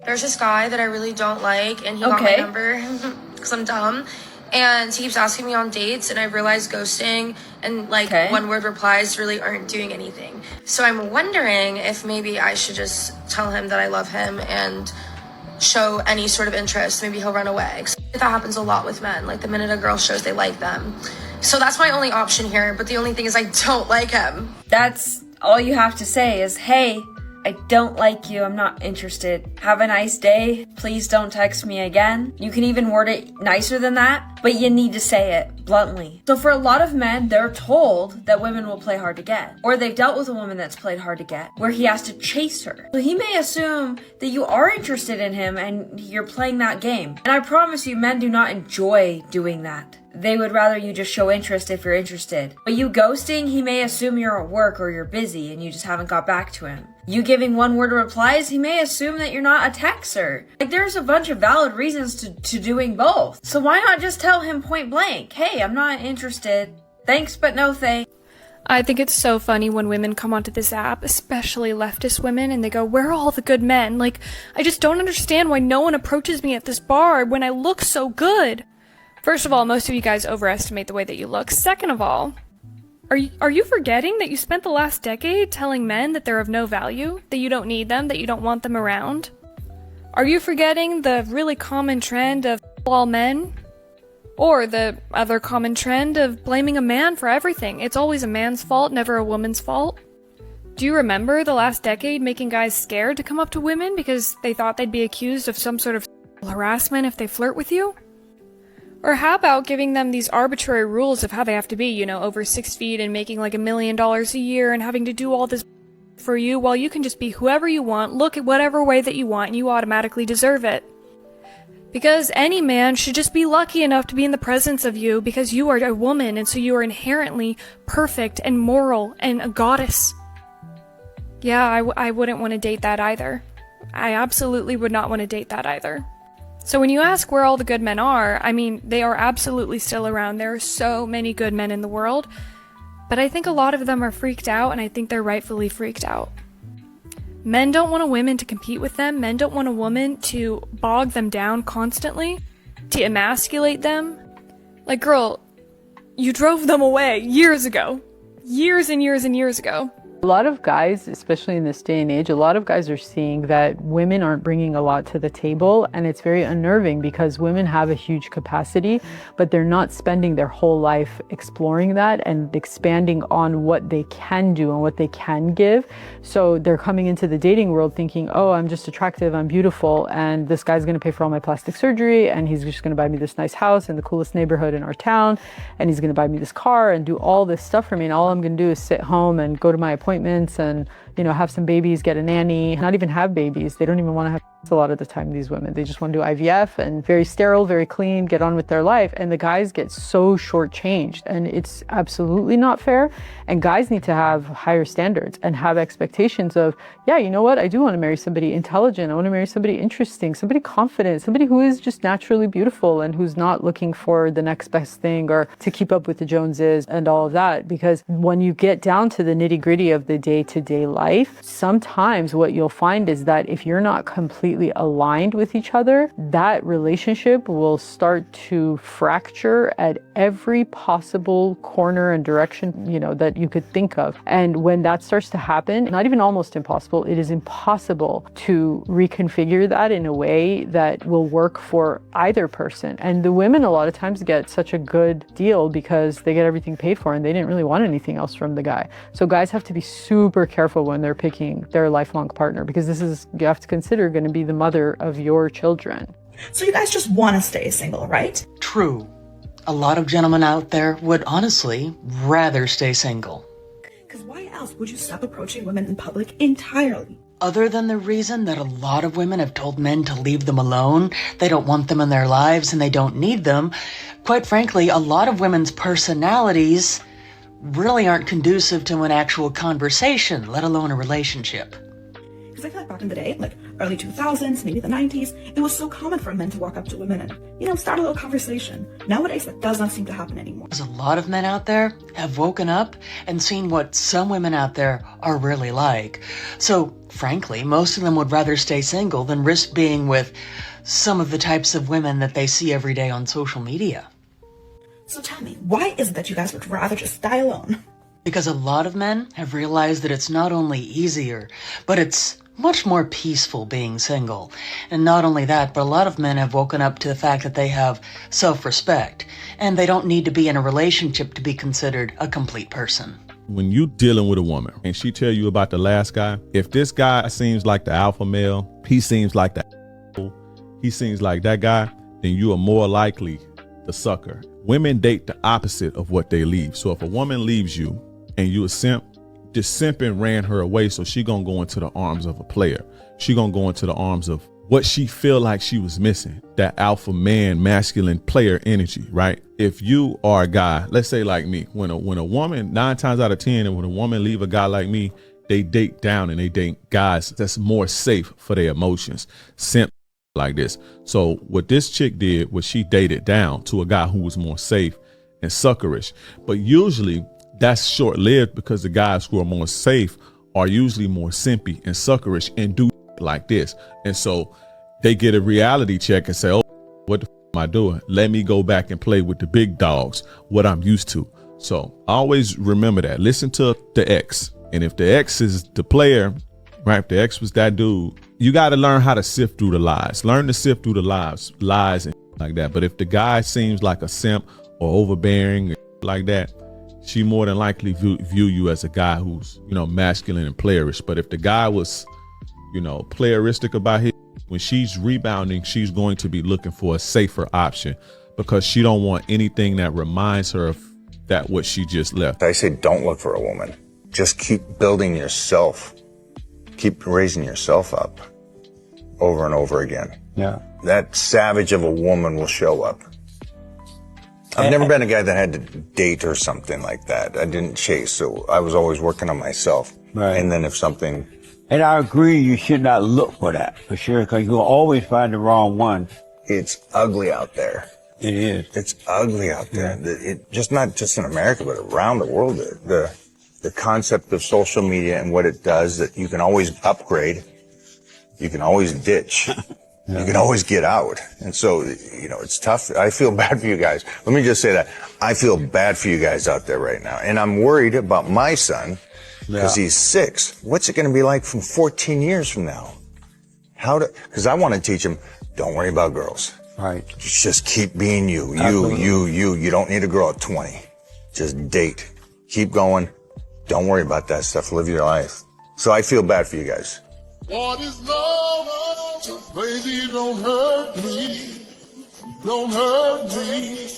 There's this guy that I really don't like, and he got my number because I'm dumb. And he keeps asking me on dates, and I realized ghosting and one-word replies really aren't doing anything. So I'm wondering if maybe I should just tell him that I love him and show any sort of interest. Maybe he'll run away. That happens a lot with men. Like the minute a girl shows they like them. So that's my only option here. But the only thing is I don't like him. That's all you have to say is, hey, I don't like you, I'm not interested. Have a nice day. Please don't text me again. You can even word it nicer than that, but you need to say it bluntly. So for a lot of men, they're told that women will play hard to get. Or they've dealt with a woman that's played hard to get, where he has to chase her. So he may assume that you are interested in him and you're playing that game. And I promise you, men do not enjoy doing that. They would rather you just show interest if you're interested. But you ghosting, he may assume you're at work or you're busy and you just haven't got back to him. You giving one-word replies, he may assume that you're not a texter. Like, there's a bunch of valid reasons to doing both. So why not just tell him point blank, hey, I'm not interested. Thanks, but no thanks. I think it's so funny when women come onto this app, especially leftist women, and they go, where are all the good men? Like, I just don't understand why no one approaches me at this bar when I look so good. First of all, most of you guys overestimate the way that you look. Second of all, are you forgetting that you spent the last decade telling men that they're of no value, that you don't need them, that you don't want them around? Are you forgetting the really common trend of all men? Or the other common trend of blaming a man for everything? It's always a man's fault, never a woman's fault. Do you remember the last decade making guys scared to come up to women because they thought they'd be accused of some sort of harassment if they flirt with you? Or how about giving them these arbitrary rules of how they have to be, over 6 feet and making like $1 million a year and having to do all this for you while you can just be whoever you want, look at whatever way that you want, and you automatically deserve it. Because any man should just be lucky enough to be in the presence of you because you are a woman and so you are inherently perfect and moral and a goddess. Yeah, I wouldn't want to date that either. I absolutely would not want to date that either. So when you ask where all the good men are, I mean, they are absolutely still around. There are so many good men in the world, but I think a lot of them are freaked out, and I think they're rightfully freaked out. Men don't want a woman to compete with them. Men don't want a woman to bog them down constantly, to emasculate them. Like, girl, you drove them away years ago. Years and years and years ago. A lot of guys, especially in this day and age, a lot of guys are seeing that women aren't bringing a lot to the table, and it's very unnerving because women have a huge capacity, but they're not spending their whole life exploring that and expanding on what they can do and what they can give. So they're coming into the dating world thinking, oh, I'm just attractive, I'm beautiful, and this guy's going to pay for all my plastic surgery, and he's just going to buy me this nice house in the coolest neighborhood in our town, and he's going to buy me this car and do all this stuff for me, and all I'm going to do is sit home and go to my appointments and have some babies, get a nanny, not even have babies. They don't even want to have a lot of the time, these women. They just want to do IVF and very sterile, very clean, get on with their life. And the guys get so shortchanged, and it's absolutely not fair. And guys need to have higher standards and have expectations of, yeah, you know what? I do want to marry somebody intelligent. I want to marry somebody interesting, somebody confident, somebody who is just naturally beautiful and who's not looking for the next best thing or to keep up with the Joneses and all of that. Because when you get down to the nitty-gritty of the day-to-day life, sometimes what you'll find is that if you're not completely aligned with each other, that relationship will start to fracture at every possible corner and direction, that you could think of. And when that starts to happen, not even almost impossible, it is impossible to reconfigure that in a way that will work for either person. And the women a lot of times get such a good deal because they get everything paid for and they didn't really want anything else from the guy. So guys have to be super careful when they're picking their lifelong partner, because this is, you have to consider, going to be the mother of your children. So you guys just want to stay single, right? True. A lot of gentlemen out there would honestly rather stay single. Because why else would you stop approaching women in public entirely? Other than the reason that a lot of women have told men to leave them alone, they don't want them in their lives and they don't need them, quite frankly, a lot of women's personalities really aren't conducive to an actual conversation, let alone a relationship. Because I feel like back in the day, like early 2000s, maybe the 90s, it was so common for men to walk up to women and, start a little conversation. Nowadays, that does not seem to happen anymore. A lot of men out there have woken up and seen what some women out there are really like. So, frankly, most of them would rather stay single than risk being with some of the types of women that they see every day on social media. So tell me, why is it that you guys would rather just die alone? Because a lot of men have realized that it's not only easier, but it's much more peaceful being single. And not only that, but a lot of men have woken up to the fact that they have self-respect, and they don't need to be in a relationship to be considered a complete person. When you dealing with a woman and she tell you about the last guy, if this guy seems like the alpha male, he seems like he seems like that guy, then you are more likely the sucker. Women date the opposite of what they leave. So if a woman leaves you and you a simp, this simping ran her away, so she gonna go into the arms of a player. She gonna go into the arms of what she feel like she was missing, that alpha man, masculine player energy, right? If you are a guy, let's say like me, when a woman, 9 times out of 10, and when a woman leave a guy like me, they date down and they date guys that's more safe for their emotions. Simp like this. So what this chick did was she dated down to a guy who was more safe and suckerish. But usually that's short-lived, because the guys who are more safe are usually more simpy and suckerish and do like this. And so they get a reality check and say, oh, what the am I doing? Let me go back and play with the big dogs, what I'm used to. So always remember that. Listen to the ex. And if the ex is the player, right? If the ex was that dude, you got to learn how to sift through the lies. Learn to sift through the lies and like that. But if the guy seems like a simp or overbearing like that, she more than likely view you as a guy who's, masculine and playerish. But if the guy was, playeristic about it, when she's rebounding, she's going to be looking for a safer option, because she don't want anything that reminds her of that what she just left. I say don't look for a woman. Just keep building yourself. Keep raising yourself up over and over again. Yeah. That savage of a woman will show up. I've never been a guy that had to date or something like that. I didn't chase, so I was always working on myself. Right. And then if something... And I agree, you should not look for that, for sure, because you'll always find the wrong one. It's ugly out there. It is. It's ugly out there. It just not just in America, but around the world. The concept of social media and what it does, that you can always upgrade, you can always ditch. You can always get out. And so, it's tough. I feel bad for you guys. Let me just say that. I feel bad for you guys out there right now. And I'm worried about my son, because he's 6. What's it going to be like from 14 years from now? Because I want to teach him, don't worry about girls. Right. Just keep being you. You don't need a girl at 20. Just date. Keep going. Don't worry about that stuff. Live your life. So I feel bad for you guys. What is love? Baby, don't hurt me. Don't hurt me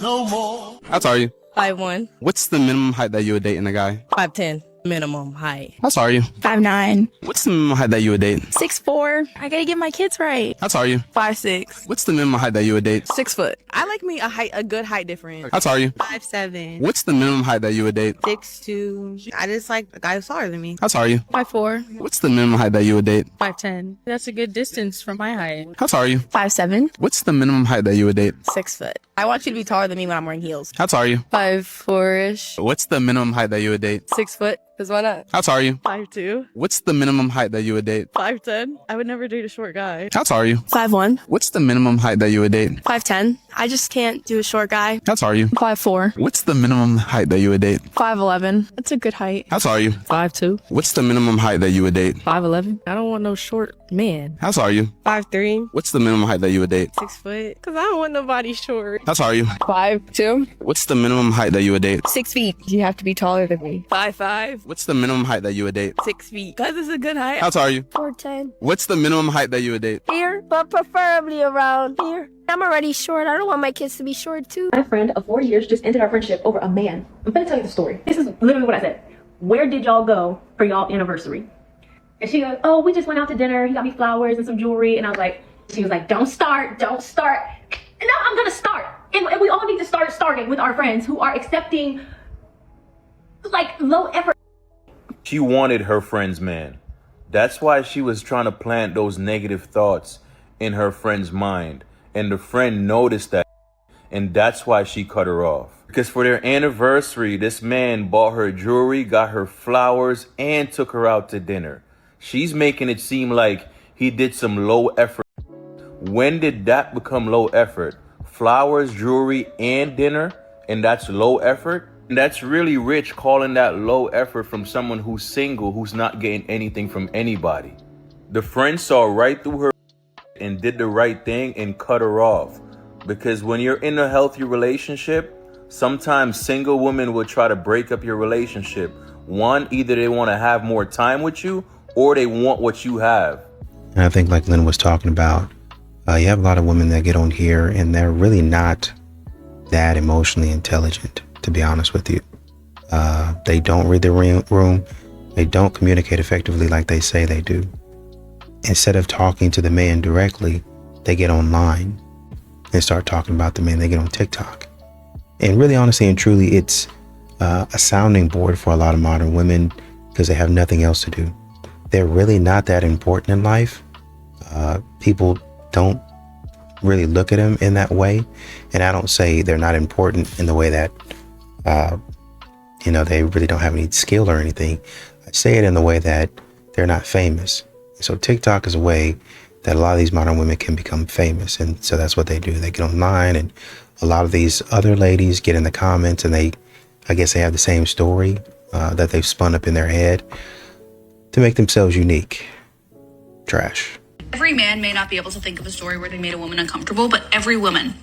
no more. How tall are you? 5'1". What's the minimum height that you would date in a guy? 5'10". Minimum height. How tall are you? 5'9". What's the minimum height that you would date? 6'4". I gotta get my kids right. How tall are you? 5'6". What's the minimum height that you would date? 6 foot. I like me a good height difference. How tall are you? 5'7". What's the minimum height that you would date? 6'2". I just like a guy who's taller than me. How tall are you? 5'4". What's the minimum height that you would date? 5'10". That's a good distance from my height. How tall are you? 5'7". What's the minimum height that you would date? 6 foot. I want you to be taller than me when I'm wearing heels. How tall are you? 5'4"-ish. What's the minimum height that you would date? 6 foot. Cause why not? How tall are you? 5'2". What's the minimum height that you would date? 5'10". I would never date a short guy. How tall are you? 5'1". What's the minimum height that you would date? 5'10". I just can't do a short guy. How tall are you? 5'4". What's the minimum height that you would date? 5'11". That's a good height. How tall are you? 5'2". What's the minimum height that you would date? 5'11". I don't want no short man. How tall are you? 5'3". What's the minimum height that you would date? 6 foot. Cause I don't want nobody short. How tall are you? 5'2". What's the minimum height that you would date? 6 feet. You have to be taller than me. 5'5". What's the minimum height that you would date? 6 feet. Cause it's a good height. How tall are you? 4'10". What's the minimum height that you would date? Here, but preferably around here. I'm already short. I don't want my kids to be short too. My friend of 4 years just ended our friendship over a man. I'm gonna tell you the story. This is literally what I said. Where did y'all go for y'all anniversary? And she goes, oh, we just went out to dinner. He got me flowers and some jewelry. And I was like, she was like, don't start. And now I'm gonna start. And we all need to start starting with our friends who are accepting like low effort. She wanted her friend's man. That's why she was trying to plant those negative thoughts in her friend's mind. And the friend noticed that, and that's why she cut her off. Because for their anniversary, this man bought her jewelry, got her flowers, and took her out to dinner. She's making it seem like he did some low effort. When did that become low effort? Flowers, jewelry, and dinner? And that's low effort? And that's really rich calling that low effort from someone who's single, who's not getting anything from anybody. The friend saw right through her and did the right thing and cut her off. Because when you're in a healthy relationship, sometimes single women will try to break up your relationship. One, either they want to have more time with you or they want what you have. And I think like Lynn was talking about, you have a lot of women that get on here and they're really not that emotionally intelligent, to be honest with you. They don't read the room. They don't communicate effectively like they say they do. Instead of talking to the man directly, they get online and start talking about the man. They get on TikTok. And really, honestly and truly, it's a sounding board for a lot of modern women because they have nothing else to do. They're really not that important in life. People don't really look at them in that way. And I don't say they're not important in the way that, they really don't have any skill or anything. I say it in the way that they're not famous. So TikTok is a way that a lot of these modern women can become famous. And so that's what they do. They get online, and a lot of these other ladies get in the comments, and I guess they have the same story that they've spun up in their head to make themselves unique. Trash. Every man may not be able to think of a story where they made a woman uncomfortable, but every woman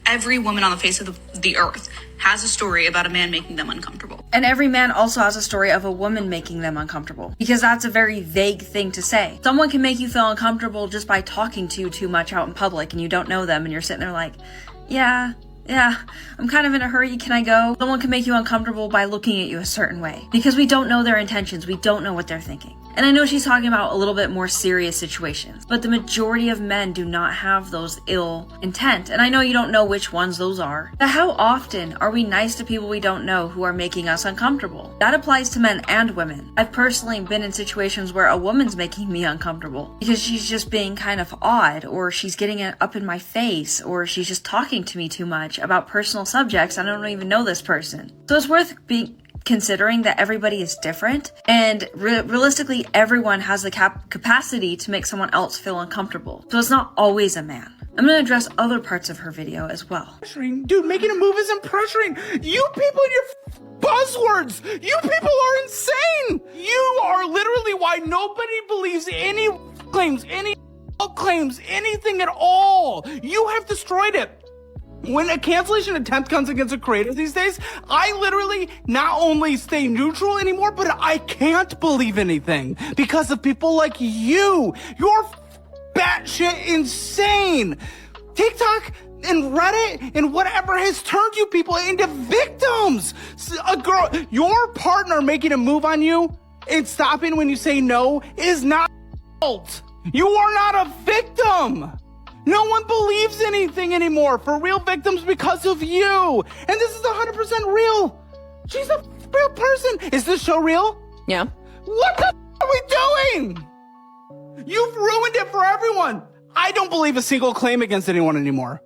on the face of the earth has a story about a man making them uncomfortable. And every man also has a story of a woman making them uncomfortable. Because that's a very vague thing to say. Someone can make you feel uncomfortable just by talking to you too much out in public and you don't know them and you're sitting there like, yeah, I'm kind of in a hurry, can I go? Someone can make you uncomfortable by looking at you a certain way. Because we don't know their intentions, we don't know what they're thinking. And I know she's talking about a little bit more serious situations, but the majority of men do not have those ill intent. And I know you don't know which ones those are. But how often are we nice to people we don't know who are making us uncomfortable? That applies to men and women. I've personally been in situations where a woman's making me uncomfortable because she's just being kind of odd, or she's getting it up in my face, or she's just talking to me too much about personal subjects. I don't even know this person. So it's worth considering that everybody is different, and realistically everyone has the capacity to make someone else feel uncomfortable. So it's not always a man. I'm going to address other parts of her video as well. Dude, making a move isn't pressuring. You people and your buzzwords. You people are insane. You are literally why nobody believes any claims, anything at all. You have destroyed it. When a cancellation attempt comes against a creator these days, I literally not only stay neutral anymore, but I can't believe anything because of people like you. You're batshit insane. TikTok and Reddit and whatever has turned you people into victims. Your partner making a move on you and stopping when you say no is not fault. You are not a victim. No one believes anything anymore for real victims because of you. And this is 100% real. She's a real person. Is this show real? Yeah. What the are we doing? You've ruined it for everyone. I don't believe a single claim against anyone anymore.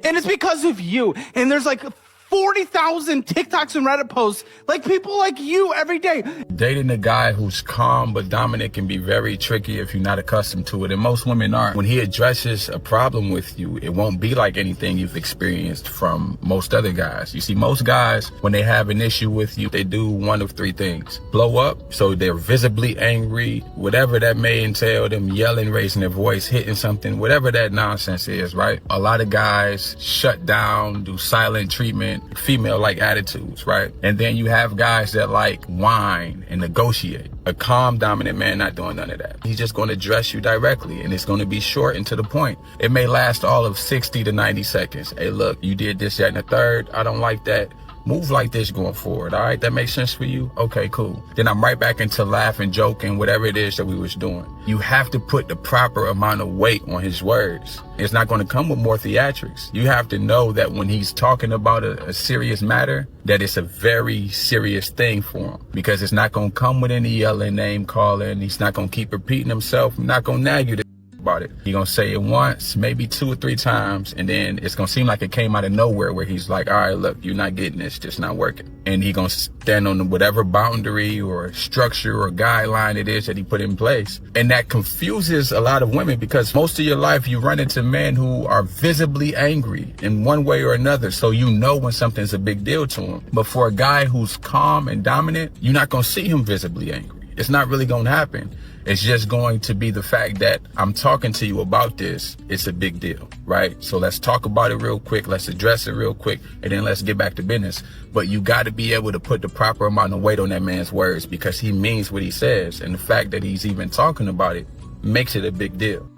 And it's because of you. And there's like 40,000 TikToks and Reddit posts, like people like you every day. Dating a guy who's calm but dominant can be very tricky if you're not accustomed to it, and most women aren't. When he addresses a problem with you, it won't be like anything you've experienced from most other guys. You see, most guys, when they have an issue with you, they do one of three things. Blow up, so they're visibly angry, whatever that may entail, them yelling, raising their voice, hitting something, whatever that nonsense is, right? A lot of guys shut down, do silent treatment, female-like attitudes, right? And then you have guys that like whine and negotiate. A calm, dominant man not doing none of that. He's just going to address you directly, and it's going to be short and to the point. It may last all of 60 to 90 seconds. Hey, look, you did this, that, and the third. I don't like that. Move like this going forward. All right, that makes sense for you? Okay, cool. Then I'm right back into laughing, joking, whatever it is that we was doing. You have to put the proper amount of weight on his words. It's not going to come with more theatrics. You have to know that when he's talking about a serious matter, that it's a very serious thing for him, because it's not going to come with any yelling, name calling. He's not going to keep repeating himself. I'm not going to nag you about it. You're going to say it once, maybe 2 or 3 times, and then it's going to seem like it came out of nowhere, where he's like, all right, look, you're not getting this, just not working. And he going to stand on whatever boundary or structure or guideline it is that he put in place. And that confuses a lot of women, because most of your life you run into men who are visibly angry in one way or another. So you know when something's a big deal to him. But for a guy who's calm and dominant, you're not going to see him visibly angry. It's not really going to happen. It's just going to be the fact that I'm talking to you about this. It's a big deal, right? So let's talk about it real quick. Let's address it real quick, and then let's get back to business. But you got to be able to put the proper amount of weight on that man's words, because he means what he says. And the fact that he's even talking about it makes it a big deal.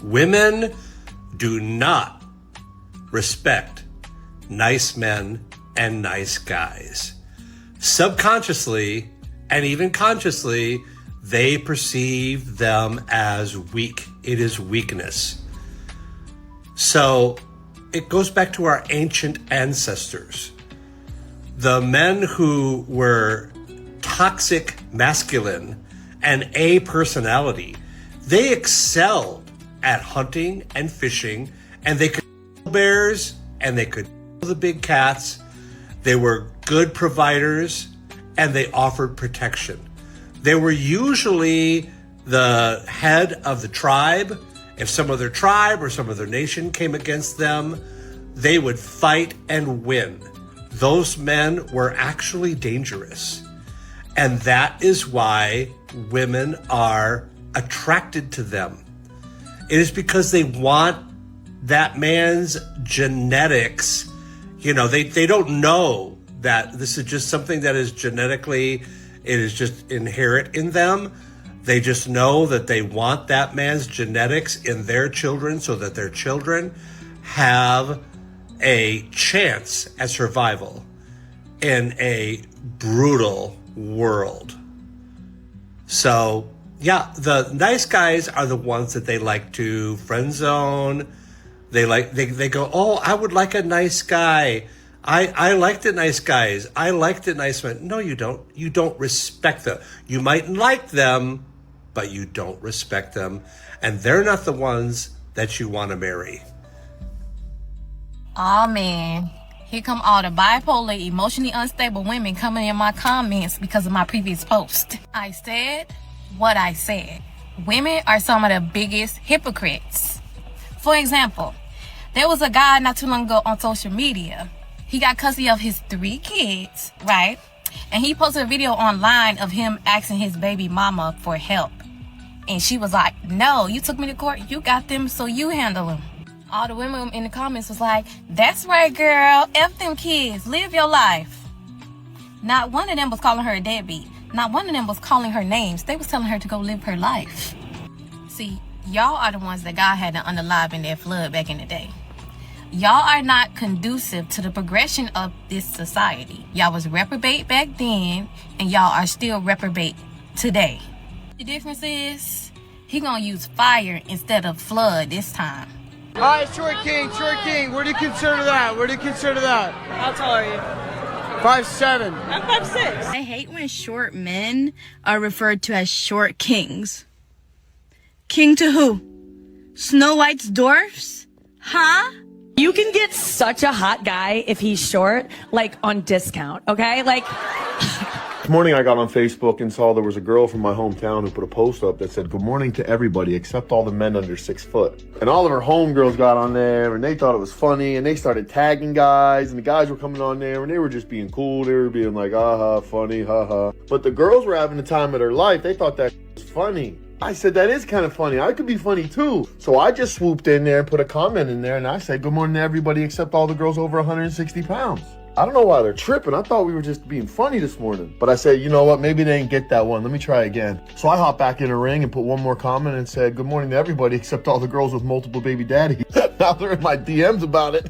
Women do not respect nice men and nice guys. Subconsciously and even consciously, they perceive them as weak. It is weakness. So it goes back to our ancient ancestors. The men who were toxic masculine and A personality, they excelled at hunting and fishing, and they could kill bears and they could kill the big cats. They were good providers and they offered protection. They were usually the head of the tribe. If some other tribe or some other nation came against them, they would fight and win. Those men were actually dangerous. And that is why women are attracted to them. It is because they want that man's genetics. You know, they don't know that this is just something that is genetically, it is just inherent in them. They just know that they want that man's genetics in their children so that their children have a chance at survival in a brutal world. So, yeah, the nice guys are the ones that they like to friend zone. They go, oh, I would like a nice guy. I like the nice guys. I like the nice men. No, you don't. You don't respect them. You might like them, but you don't respect them. And they're not the ones that you want to marry. Oh, man. Here come all the bipolar, emotionally unstable women coming in my comments because of my previous post. I said what I said. Women are some of the biggest hypocrites. For example, there was a guy not too long ago on social media. He got custody of his 3 kids, right? And he posted a video online of him asking his baby mama for help. And she was like, no, you took me to court. You got them, so you handle them. All the women in the comments was like, that's right, girl. F them kids. Live your life. Not one of them was calling her a deadbeat. Not one of them was calling her names. They was telling her to go live her life. See, y'all are the ones that God had to unalive in that flood back in the day. Y'all are not conducive to the progression of this society. Y'all was reprobate back then, and y'all are still reprobate today. The difference is, he gonna use fire instead of flood this time. All right, Short King. Where do you consider that? How tall are you? 5'7". I'm 5'6". I hate when short men are referred to as short kings. King to who? Snow White's dwarfs? Huh? You can get such a hot guy if he's short, like on discount, okay? Like. This morning I got on Facebook and saw there was a girl from my hometown who put a post up that said, good morning to everybody except all the men under 6 foot. And all of her homegirls got on there and they thought it was funny and they started tagging guys and the guys were coming on there and they were just being cool. They were being like, aha, funny, haha. But the girls were having the time of their life. They thought that was funny. I said, that is kind of funny. I could be funny too. So I just swooped in there and put a comment in there and I said, good morning to everybody except all the girls over 160 pounds. I don't know why they're tripping. I thought we were just being funny this morning. But I said, you know what? Maybe they didn't get that one. Let me try again. So I hopped back in the ring and put one more comment and said, good morning to everybody except all the girls with multiple baby daddies. Now they're in my DMs about it.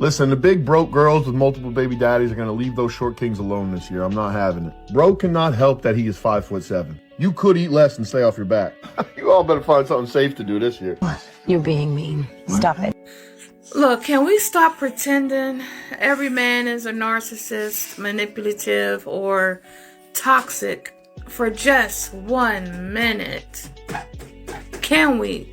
Listen, the big broke girls with multiple baby daddies are going to leave those short kings alone this year. I'm not having it. Bro cannot help that he is 5'7". You could eat less and stay off your back. You all better find something safe to do this year. You're being mean. Stop it. Look, can we stop pretending every man is a narcissist, manipulative, or toxic for just 1 minute? Can we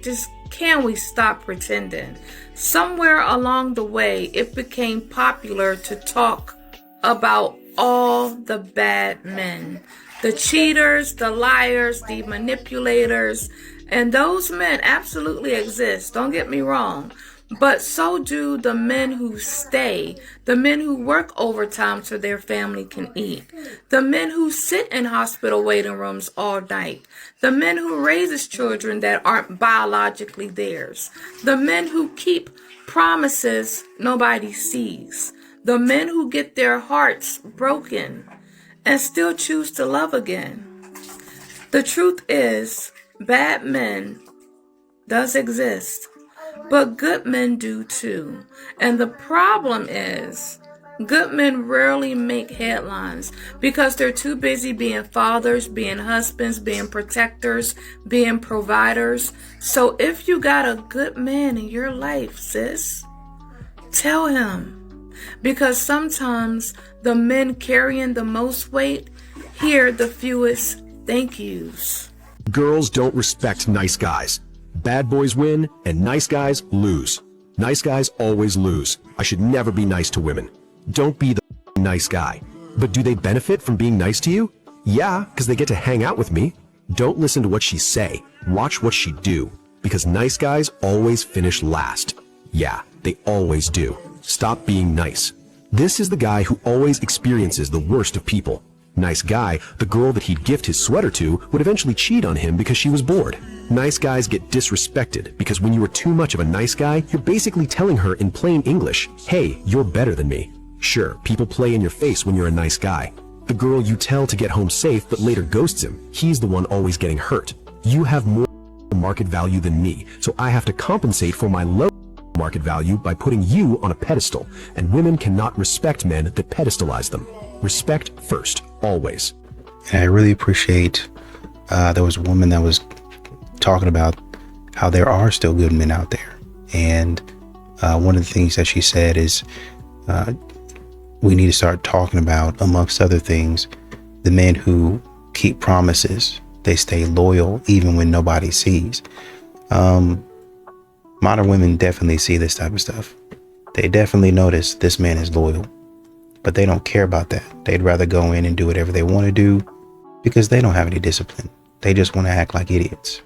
stop pretending? Somewhere along the way, it became popular to talk about all the bad men, the cheaters, the liars, the manipulators, and those men absolutely exist. Don't get me wrong. But so do the men who stay, the men who work overtime so their family can eat, the men who sit in hospital waiting rooms all night, the men who raises children that aren't biologically theirs, the men who keep promises nobody sees, the men who get their hearts broken and still choose to love again. The truth is, bad men does exist. But good men do too. And the problem is, good men rarely make headlines because they're too busy being fathers, being husbands, being protectors, being providers. So if you got a good man in your life, sis, tell him. Because sometimes the men carrying the most weight hear the fewest thank yous. Girls don't respect nice guys. Bad boys win, and nice guys lose. Nice guys always lose. I should never be nice to women. Don't be the nice guy. But do they benefit from being nice to you? Yeah, because they get to hang out with me. Don't listen to what she say. Watch what she do. Because nice guys always finish last. Yeah, they always do. Stop being nice. This is the guy who always experiences the worst of people. Nice guy, the girl that he'd gift his sweater to would eventually cheat on him because she was bored. Nice guys get disrespected because when you are too much of a nice guy, you're basically telling her in plain English, hey, you're better than me. Sure, people play in your face when you're a nice guy. The girl you tell to get home safe but later ghosts him, he's the one always getting hurt. You have more market value than me, so I have to compensate for my low market value by putting you on a pedestal, and women cannot respect men that pedestalize them. Respect first, always. And I really appreciate there was a woman that was talking about how there are still good men out there. And one of the things that she said is we need to start talking about, amongst other things, the men who keep promises. They stay loyal even when nobody sees. Modern women definitely see this type of stuff. They definitely notice this man is loyal. But they don't care about that. They'd rather go in and do whatever they want to do because they don't have any discipline. They just want to act like idiots.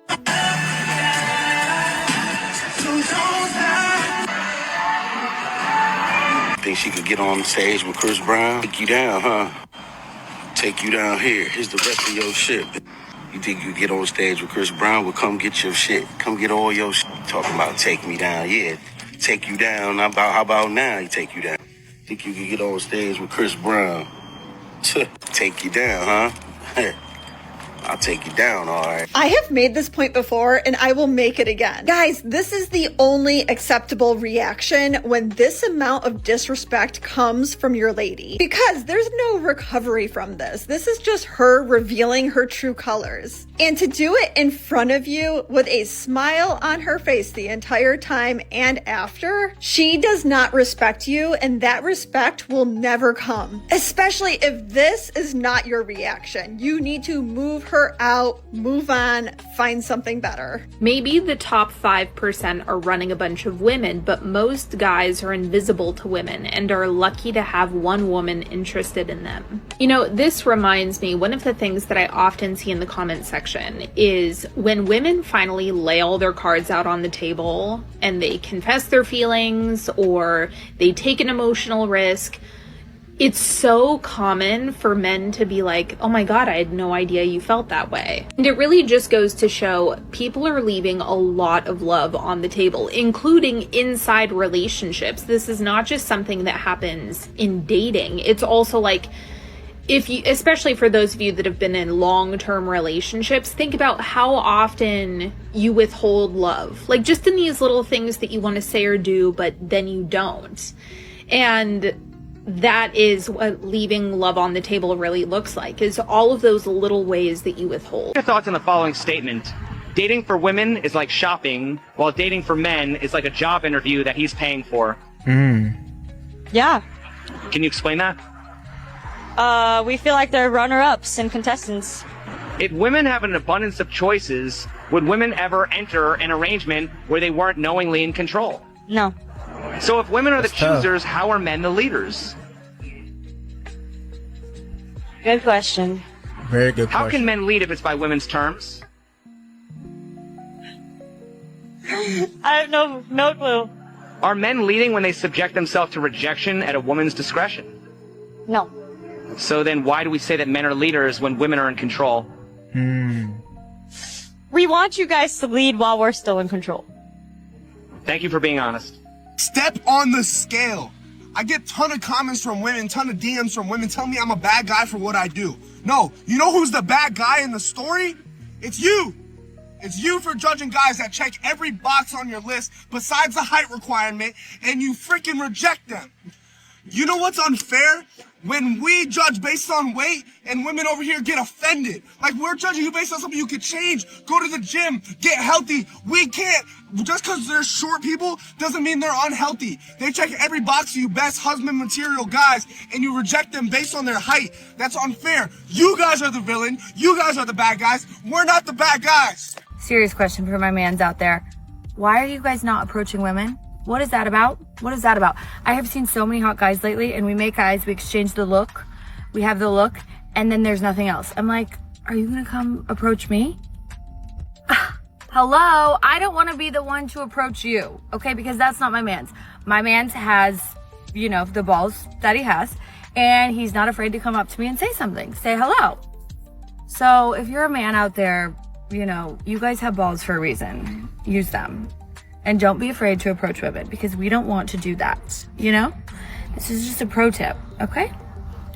Think she could get on stage with Chris Brown? Take you down, huh? Take you down here. Here's the rest of your shit. You think you get on stage with Chris Brown? Well, come get your shit. Come get all your shit. Talking about take me down. Yeah, take you down. How about now he take you down? Think you can get on stage with Chris Brown? Take you down, huh? I'll take you down, all right. I have made this point before and I will make it again. Guys, this is the only acceptable reaction when this amount of disrespect comes from your lady. Because there's no recovery from this. This is just her revealing her true colors. And to do it in front of you with a smile on her face the entire time and after, she does not respect you, and that respect will never come. Especially if this is not your reaction. You need to move her out, move on, find something better. Maybe the top 5% are running a bunch of women, but most guys are invisible to women and are lucky to have one woman interested in them. You know, this reminds me, one of the things that I often see in the comment section is when women finally lay all their cards out on the table and they confess their feelings or they take an emotional risk. It's so common for men to be like, oh my God, I had no idea you felt that way. And it really just goes to show people are leaving a lot of love on the table, including inside relationships. This is not just something that happens in dating. It's also like, if you, especially for those of you that have been in long-term relationships, think about how often you withhold love. Like just in these little things that you want to say or do, but then you don't. And that is what leaving love on the table really looks like, is all of those little ways that you withhold. Your thoughts on the following statement? Dating for women is like shopping, while dating for men is like a job interview that he's paying for. Yeah. Can you explain that? We feel like they're runner-ups and contestants. If women have an abundance of choices, would women ever enter an arrangement where they weren't knowingly in control? No. So if women are the That's tough. choosers, how are men the leaders? Good question. Very good How question. can men lead if it's by women's terms? I have no clue. Are men leading when they subject themselves to rejection at a woman's discretion? No. So then why do we say that men are leaders when women are in control? We want you guys to lead while we're still in control. Thank you for being honest. Step on the scale. I get ton of comments from women, ton of DMs from women telling me I'm a bad guy for what I do. No, you know who's the bad guy in the story? It's you. It's you for judging guys that check every box on your list besides the height requirement, and you freaking reject them. You know what's unfair? When we judge based on weight and women over here get offended. Like, we're judging you based on something you could change, go to the gym, get healthy. We can't. Just because they're short people doesn't mean they're unhealthy. They check every box for you best husband material guys, and you reject them based on their height. That's unfair. You guys are the villain. You guys are the bad guys. We're not the bad guys. Serious question for my mans out there. Why are you guys not approaching women? What is that about? What is that about? I have seen so many hot guys lately, and we make eyes, we exchange the look, we have the look, and then there's nothing else. I'm like, are you gonna come approach me? Hello? I don't want to be the one to approach you, okay? Because that's not my man's. My man's has, you know, the balls that he has, and he's not afraid to come up to me and say something, say hello. So if you're a man out there, you know, you guys have balls for a reason. Use them. And don't be afraid to approach women, because we don't want to do that, you know? This is just a pro tip, okay?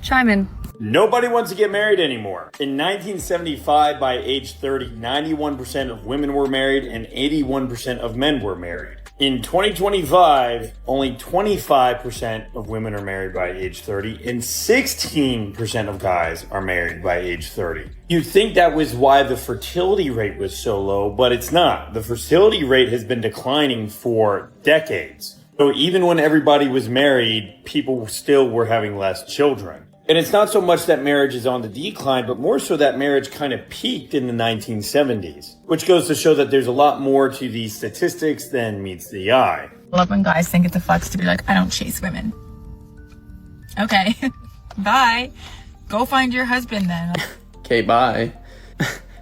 Chime in. Nobody wants to get married anymore. In 1975, by age 30, 91% of women were married and 81% of men were married. In 2025, only 25% of women are married by age 30 and 16% of guys are married by age 30. You'd think that was why the fertility rate was so low, but it's not. The fertility rate has been declining for decades. So even when everybody was married, people still were having less children. And it's not so much that marriage is on the decline, but more so that marriage kind of peaked in the 1970s, which goes to show that there's a lot more to these statistics than meets the eye. I love when guys think it's a flex to be like, I don't chase women. Okay, bye. Go find your husband then. Okay, bye.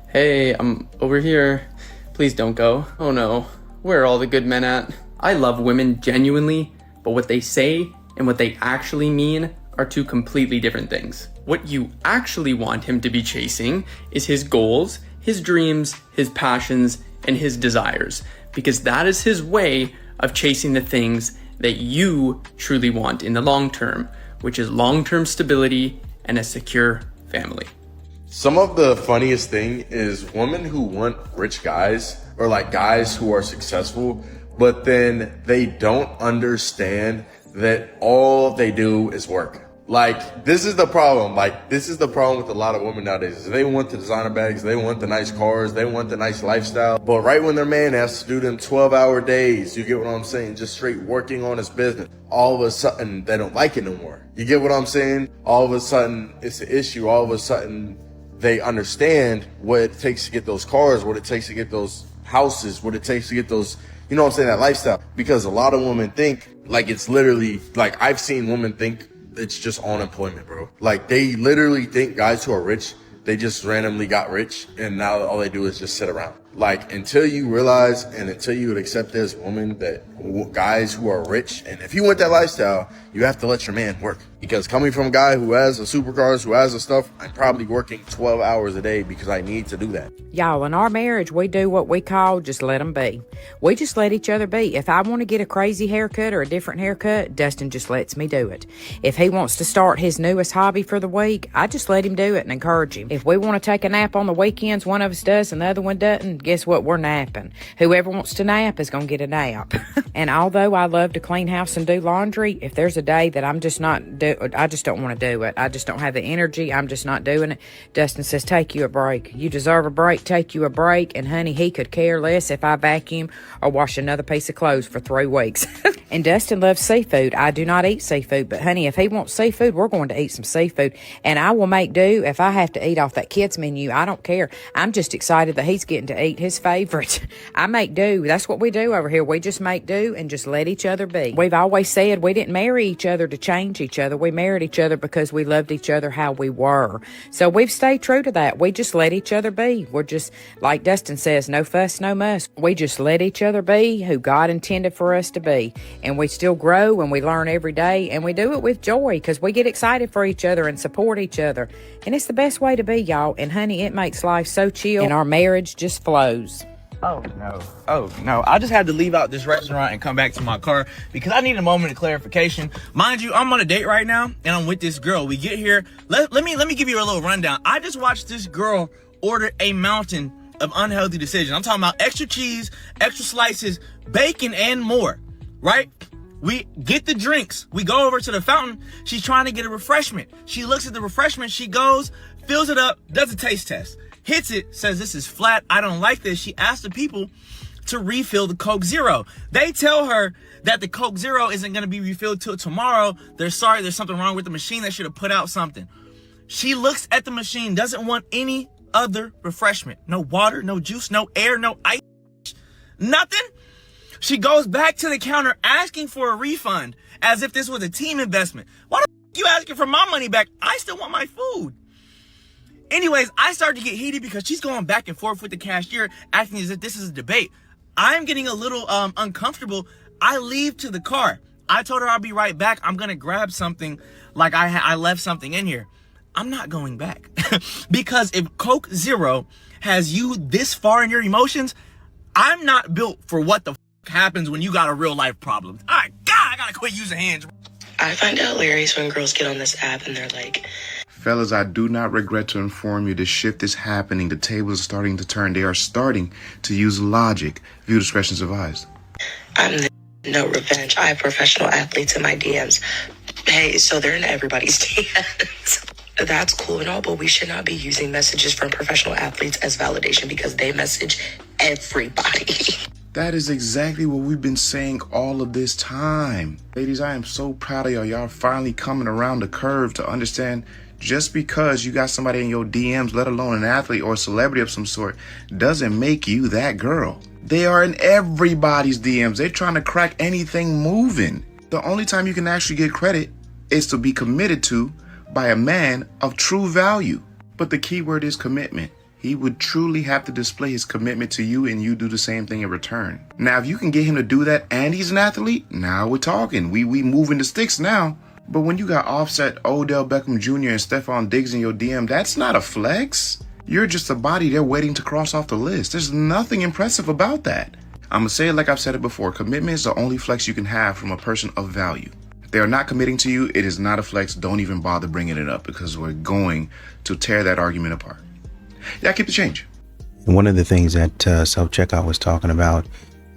Hey, I'm over here. Please don't go. Oh no, where are all the good men at? I love women genuinely, but what they say and what they actually mean are two completely different things. What you actually want him to be chasing is his goals, his dreams, his passions, and his desires, because that is his way of chasing the things that you truly want in the long term, which is long-term stability and a secure family. Some of the funniest thing is women who want rich guys, or like guys who are successful, but then they don't understand that all they do is work. Like, this is the problem. Like, this is the problem with a lot of women nowadays. They want the designer bags, they want the nice cars, they want the nice lifestyle. But right when their man has to do them 12-hour days, you get what I'm saying? Just straight working on his business. All of a sudden, they don't like it no more. You get what I'm saying? All of a sudden, it's an issue. All of a sudden, they understand what it takes to get those cars, what it takes to get those houses, what it takes to get those, you know what I'm saying, that lifestyle. Because a lot of women think, like, it's literally, like, I've seen women think it's just unemployment, bro. Like, they literally think guys who are rich, they just randomly got rich, and now all they do is just sit around. Like, until you realize and until you would accept as women that guys who are rich, and if you want that lifestyle, you have to let your man work. Because coming from a guy who has a supercars, who has the stuff, I'm probably working 12 hours a day because I need to do that. Y'all, in our marriage, we do what we call just let them be. We just let each other be. If I want to get a crazy haircut or a different haircut, Dustin just lets me do it. If he wants to start his newest hobby for the week, I just let him do it and encourage him. If we want to take a nap on the weekends, one of us does and the other one doesn't, guess what? We're napping. Whoever wants to nap is going to get a nap. And although I love to clean house and do laundry, if there's a day that I just don't want to do it. I just don't have the energy. I'm just not doing it. Dustin says, take you a break. You deserve a break. Take you a break. And honey, he could care less if I vacuum or wash another piece of clothes for 3 weeks. And Dustin loves seafood. I do not eat seafood, but honey, if he wants seafood, we're going to eat some seafood. And I will make do if I have to eat off that kids menu. I don't care. I'm just excited that he's getting to eat his favorite. I make do. That's what we do over here. We just make do and just let each other be. We've always said we didn't marry each other to change each other. We married each other because we loved each other how we were. So we've stayed true to that. We just let each other be. We're just, like Dustin says, no fuss, no muss. We just let each other be who God intended for us to be. And we still grow and we learn every day, and we do it with joy because we get excited for each other and support each other. And it's the best way to be, y'all. And honey, it makes life so chill and our marriage just flows. Oh no, I just had to leave out this restaurant and come back to my car because I need a moment of clarification. Mind you, I'm on a date right now and I'm with this girl. We get here, let me give you a little rundown. I just watched this girl order a mountain of unhealthy decisions. I'm talking about extra cheese, extra slices, bacon, and more, right? We get the drinks. We go over to the fountain. She's trying to get a refreshment. She looks at the refreshment. She goes, fills it up, does a taste test. Hits it, says this is flat, I don't like this. She asks the people to refill the Coke Zero. They tell her that the Coke Zero isn't going to be refilled till tomorrow. They're sorry, there's something wrong with the machine. That should have put out something. She looks at the machine, doesn't want any other refreshment. No water, no juice, no air, no ice, nothing. She goes back to the counter asking for a refund as if this was a team investment. Why the f*** you asking for my money back? I still want my food. Anyways, I started to get heated because she's going back and forth with the cashier, acting as if this is a debate. I'm getting a little uncomfortable. I leave to the car. I told her I'll be right back. I'm going to grab something like I left something in here. I'm not going back. Because if Coke Zero has you this far in your emotions, I'm not built for what the f*** happens when you got a real life problem. All right, God, I got to quit using hands. I find it hilarious when girls get on this app and they're like, fellas, I do not regret to inform you the shift is happening. The tables are starting to turn. They are starting to use logic. View discretion advised. I'm the no revenge. I have professional athletes in my DMs. Hey, so they're in everybody's DMs. That's cool and all, but we should not be using messages from professional athletes as validation because they message everybody. That is exactly what we've been saying all of this time. Ladies, I am so proud of y'all. Y'all finally coming around the curve to understand just because you got somebody in your DMs, let alone an athlete or a celebrity of some sort, doesn't make you that girl. They are in everybody's DMs. They're trying to crack anything moving. The only time you can actually get credit is to be committed to by a man of true value. But the key word is commitment. He would truly have to display his commitment to you and you do the same thing in return. Now, if you can get him to do that and he's an athlete, now we're talking. We moving the sticks now. But when you got Offset, Odell Beckham Jr. and Stephon Diggs in your DM, that's not a flex. You're just a body they're waiting to cross off the list. There's nothing impressive about that. I'm going to say it like I've said it before. Commitment is the only flex you can have from a person of value. If they are not committing to you, it is not a flex. Don't even bother bringing it up because we're going to tear that argument apart. Yeah, keep the change. And one of the things that self-checkout was talking about,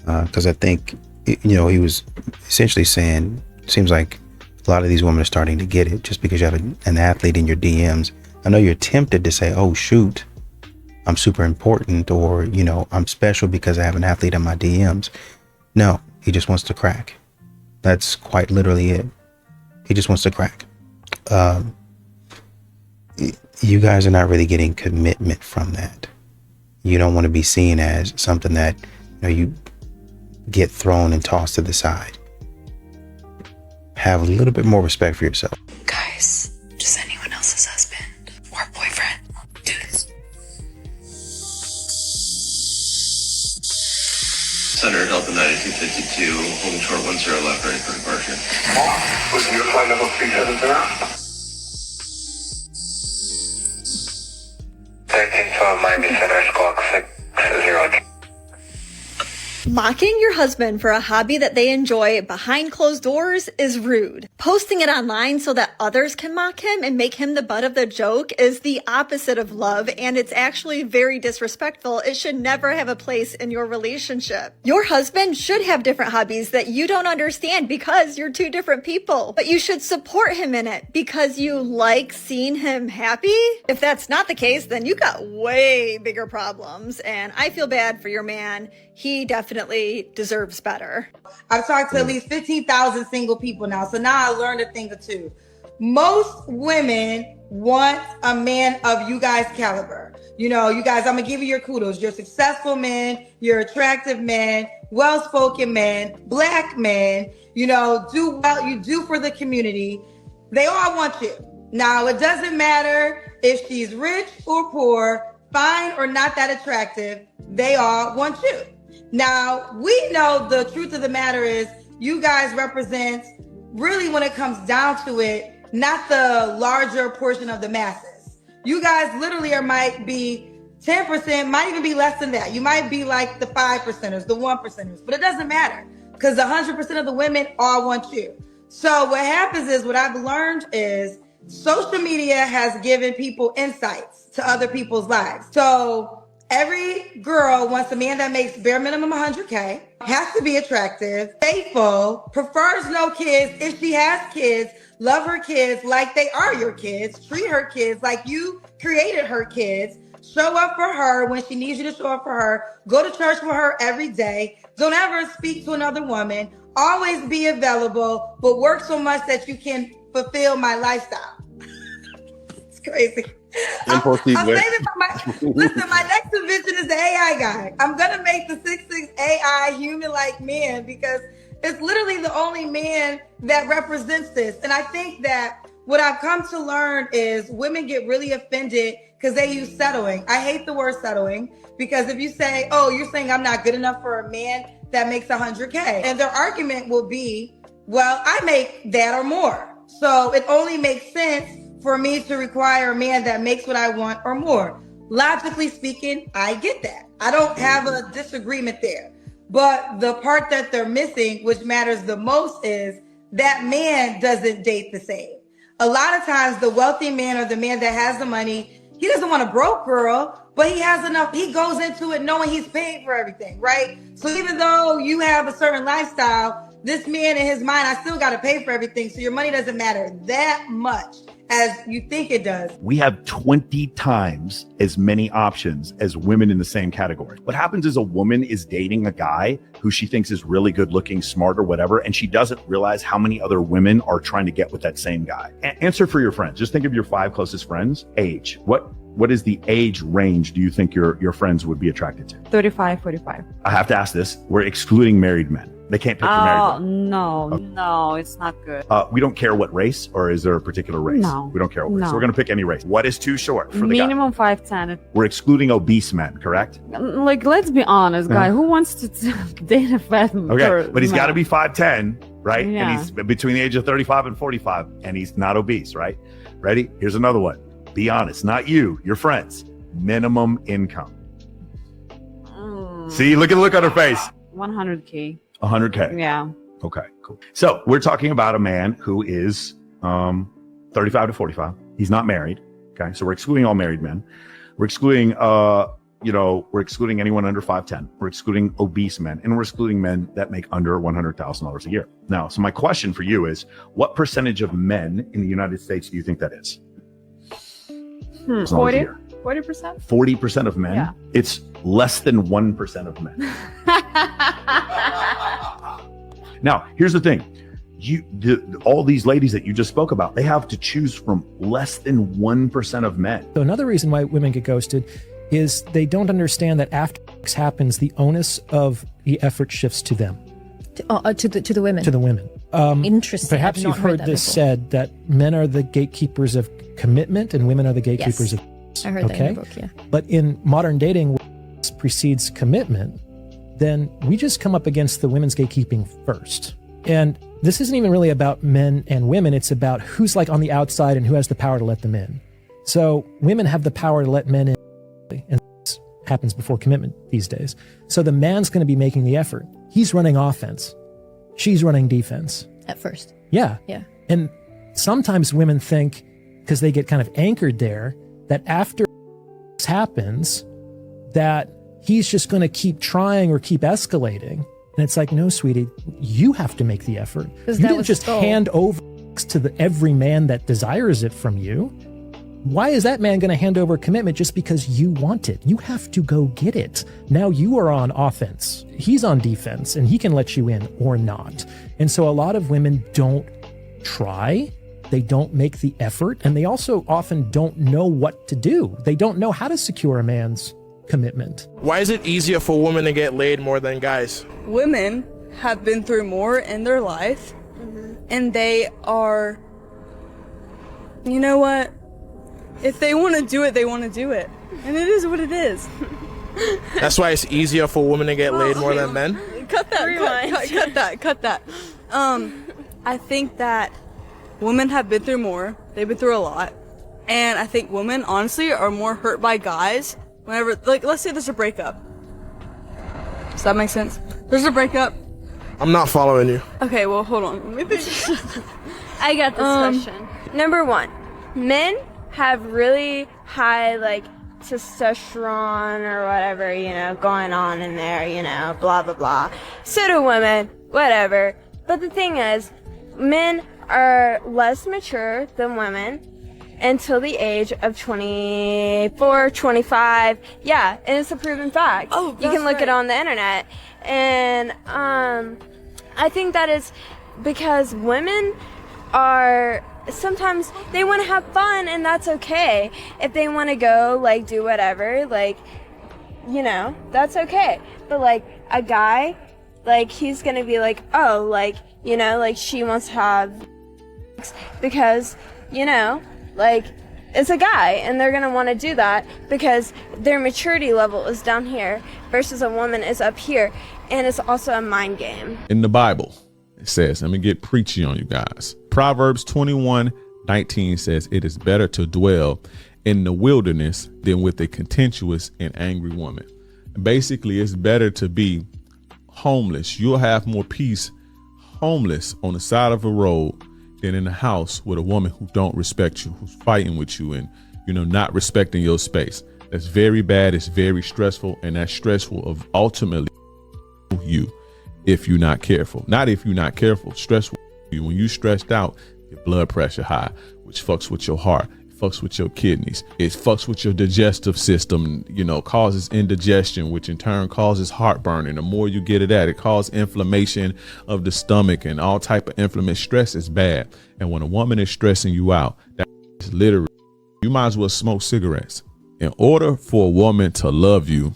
because I think, he was essentially saying, it seems like a lot of these women are starting to get it just because you have an athlete in your DMs. I know you're tempted to say, oh, shoot, I'm super important, or, I'm special because I have an athlete in my DMs. No, he just wants to crack. That's quite literally it. He just wants to crack. You guys are not really getting commitment from that. You don't want to be seen as something that, you get thrown and tossed to the side. Have a little bit more respect for yourself. Guys, just anyone else's husband or boyfriend. Do this. Center Delta 9252, holding short 10 left, ready for departure. Was your flight number 370? 1312 Miami Center, squawk 60. Mocking your husband for a hobby that they enjoy behind closed doors is rude. Posting it online so that others can mock him and make him the butt of the joke is the opposite of love, and it's actually very disrespectful. It should never have a place in your relationship. Your husband should have different hobbies that you don't understand because you're two different people, but you should support him in it because you like seeing him happy. If that's not the case, then you got way bigger problems, and I feel bad for your man. He definitely deserves better. I've talked to at least 15,000 single people now, so now I learned a thing or two. Most women want a man of you guys' caliber. You know, you guys, I'm gonna give you your kudos. You're successful men, you're attractive men, well-spoken men, black men, you know, do well, you do for the community. They all want you. Now, it doesn't matter if she's rich or poor, fine or not that attractive, they all want you. Now, we know the truth of the matter is you guys represent, really when it comes down to it, not the larger portion of the masses. You guys literally might be 10%, might even be less than that. You might be like the 5%ers, the 1%ers, but it doesn't matter because 100% of the women all want you. So what happens is, what I've learned is social media has given people insights to other people's lives. So every girl wants a man that makes bare minimum 100K, has to be attractive, faithful, prefers no kids. If she has kids, love her kids like they are your kids, treat her kids like you created her kids, show up for her when she needs you to show up for her, go to church for her every day, don't ever speak to another woman, always be available, but work so much that you can fulfill my lifestyle. It's crazy. I'm saving listen, my next invention is the AI guy. I'm gonna make the 6'6" AI human-like man because it's literally the only man that represents this. And I think that what I've come to learn is women get really offended because they use settling. I hate the word settling because if you say, oh, you're saying I'm not good enough for a man that makes 100K, and their argument will be, well, I make that or more. So it only makes sense for me to require a man that makes what I want or more. Logically speaking, I get that. I don't have a disagreement there. But the part that they're missing, which matters the most, is that man doesn't date the same. A lot of times the wealthy man or the man that has the money, he doesn't want a broke girl, but he has enough, he goes into it knowing he's paid for everything, right? So even though you have a certain lifestyle, this man in his mind, I still got to pay for everything. So your money doesn't matter that much as you think it does. We have 20 times as many options as women in the same category. What happens is a woman is dating a guy who she thinks is really good looking, smart or whatever, and she doesn't realize how many other women are trying to get with that same guy. Answer for your friends. Just think of your 5 closest friends. Age. What is the age range do you think your friends would be attracted to? 35, 45. I have to ask this. We're excluding married men. They can't pick the married men. No, it's not good. We don't care what race, or is there a particular race? No. We don't care what race. No. So we're going to pick any race. What is too short for the guy? Minimum 5'10". We're excluding obese men, correct? Like, let's be honest, guy. Who wants to date a fat man? Okay, but he's got to be 5'10", right? Yeah. And he's between the age of 35 and 45, and he's not obese, right? Ready? Here's another one. Be honest, not you, your friends. Minimum income. See, look at the look on her face. 100K. 100K. Yeah. Okay, cool. So we're talking about a man who is 35 to 45. He's not married. Okay, so we're excluding all married men. We're excluding, we're excluding anyone under 5'10". We're excluding obese men, and we're excluding men that make under $100,000 a year. Now, so my question for you is, what percentage of men in the United States do you think that is? 40%? 40% of men? Yeah. It's less than 1% of men. Now, here's the thing. All these ladies that you just spoke about, they have to choose from less than 1% of men. So another reason why women get ghosted is they don't understand that after sex happens, the onus of the effort shifts to them. To the women. To the women. Interesting. Perhaps you've heard this said that men are the gatekeepers of commitment and women are the gatekeepers of. I heard that in the book, yeah. But in modern dating, where precedes commitment, then we just come up against the women's gatekeeping first. And this isn't even really about men and women. It's about who's like on the outside and who has the power to let them in. So women have the power to let men in, and this happens before commitment these days. So the man's going to be making the effort. he's running offense. She's running defense. At first. Yeah. Yeah. And sometimes women think, because they get kind of anchored there, that after this happens, that he's just going to keep trying or keep escalating. And it's like, no, sweetie, you have to make the effort. You didn't just hand over to every man that desires it from you. Why is that man going to hand over commitment just because you want it? You have to go get it. Now you are on offense. He's on defense, and he can let you in or not. And so a lot of women don't try. They don't make the effort, and they also often don't know what to do. They don't know how to secure a man's commitment. Why is it easier for women to get laid more than guys? Women have been through more in their life, and they are, you know what? If they want to do it, they want to do it. And it is what it is. That's why it's easier for women to get laid more than men? Cut that, cut that. I think that women have been through more. They've been through a lot. And I think women, honestly, are more hurt by guys whenever, like, let's say there's a breakup. Does that make sense? There's a breakup. I'm not following you. Okay, well, hold on. Let me think. I got this question. Number one, men have really high, like, testosterone or whatever, you know, going on in there, you know, blah, blah, blah. So do women, whatever. But the thing is, men are less mature than women until the age of 24, 25. Yeah, and it's a proven fact. Oh, you can look it on the internet. And I think that is because women are sometimes they want to have fun, and that's okay. If they want to go, like, do whatever, like, you know, that's okay. But, like, a guy, like, he's gonna be like, oh, like, you know, like, she wants to have because, you know, like, it's a guy, and they're gonna want to do that because their maturity level is down here versus a woman is up here, and it's also a mind game. In the Bible, it says, let me get preachy on you guys. Proverbs 21:19 says, it is better to dwell in the wilderness than with a contentious and angry woman. Basically, it's better to be homeless. You'll have more peace homeless on the side of a road than in a house with a woman who don't respect you, who's fighting with you and, you know, not respecting your space. That's very bad. It's very stressful, and that's stressful of ultimately you if you're not careful. Not if you're not careful, stressful. When you stressed out, your blood pressure high, which fucks with your heart, it fucks with your kidneys, it fucks with your digestive system, you know, causes indigestion, which in turn causes heartburn. And the more you get of that, it causes inflammation of the stomach and all type of inflammation. Stress is bad. And when a woman is stressing you out, that's literally, you might as well smoke cigarettes. In order for a woman to love you,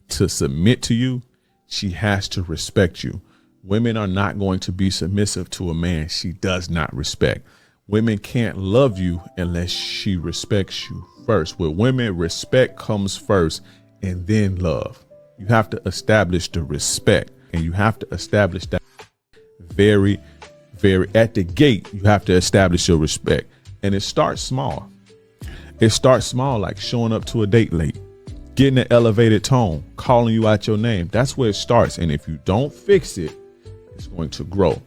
to submit to you, she has to respect you. Women are not going to be submissive to a man she does not respect. Women can't love you unless she respects you first. With women, respect comes first and then love. You have to establish the respect, and you have to establish that very, very at the gate. You have to establish your respect, and it starts small. It starts small, like showing up to a date late, getting an elevated tone, calling you out your name. That's where it starts. And if you don't fix it, it's going to grow.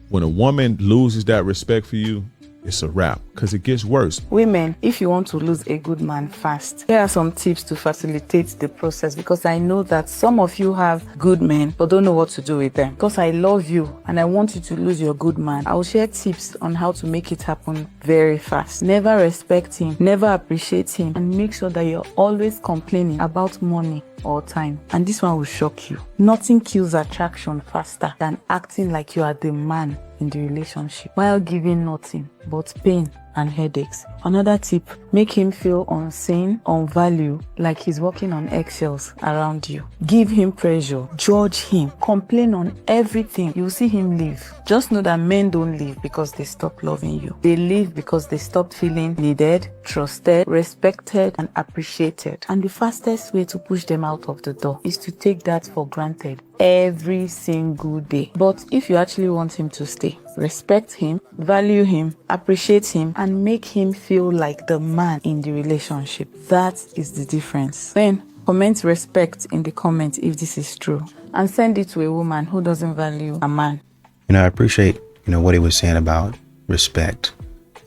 When a woman loses that respect for you, it's a wrap, because it gets worse. Women, if you want to lose a good man fast, here are some tips to facilitate the process, because I know that some of you have good men but don't know what to do with them. Because I love you and I want you to lose your good man, I will share tips on how to make it happen very fast. Never respect him, never appreciate him, and make sure that you're always complaining about money or time. And this one will shock you. Nothing kills attraction faster than acting like you are the man in the relationship while giving nothing but pain and headaches. Another tip, make him feel unseen, unvalued, like he's walking on eggshells around you. Give him pressure, judge him, complain on everything. You'll see him leave. Just know that men don't leave because they stop loving you. They leave because they stopped feeling needed, trusted, respected, and appreciated. And the fastest way to push them out of the door is to take that for granted every single day. But if you actually want him to stay, respect him, value him, appreciate him, and make him feel like the man in the relationship. That is the difference. Then comment respect in the comments if this is true. and send it to a woman who doesn't value a man. You know, I appreciate, what he was saying about respect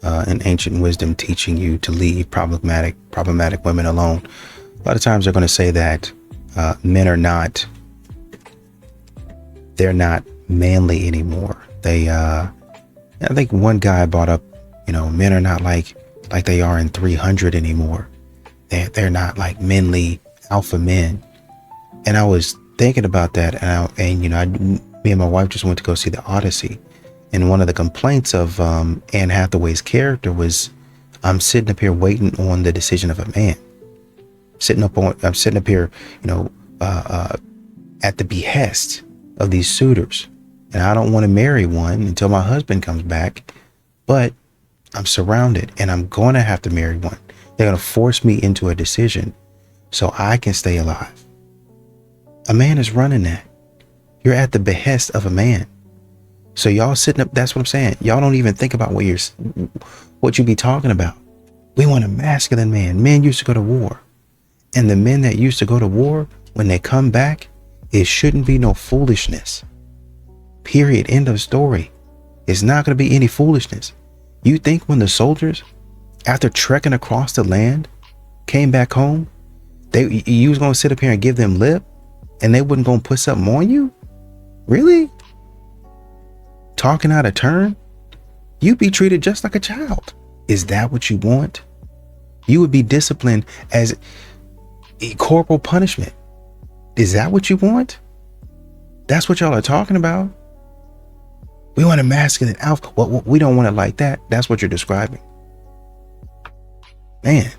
and ancient wisdom teaching you to leave problematic women alone. A lot of times they're going to say that men are not, they're not manly anymore. I think one guy brought up, men are not like they are in 300 anymore. They're not like manly alpha men. And I was thinking about that, me and my wife just went to go see the Odyssey. And one of the complaints of Anne Hathaway's character was, I'm sitting up here waiting on the decision of a man. I'm sitting up here, at the behest of these suitors. And I don't want to marry one until my husband comes back. But I'm surrounded and I'm going to have to marry one. They're going to force me into a decision so I can stay alive. A man is running that. You're at the behest of a man. So y'all sitting up, that's what I'm saying. Y'all don't even think about what you be talking about. We want a masculine man. Men used to go to war. And the men that used to go to war, when they come back, it shouldn't be no foolishness. Period. End of story. It's not going to be any foolishness. You think when the soldiers, after trekking across the land, came back home, you was going to sit up here and give them lip and they wasn't going to put something on you? Really? Talking out of turn? You'd be treated just like a child. Is that what you want? You would be disciplined as corporal punishment. Is that what you want? That's what y'all are talking about? We want a masculine alpha. Well, we don't want it like that. That's what you're describing. Man.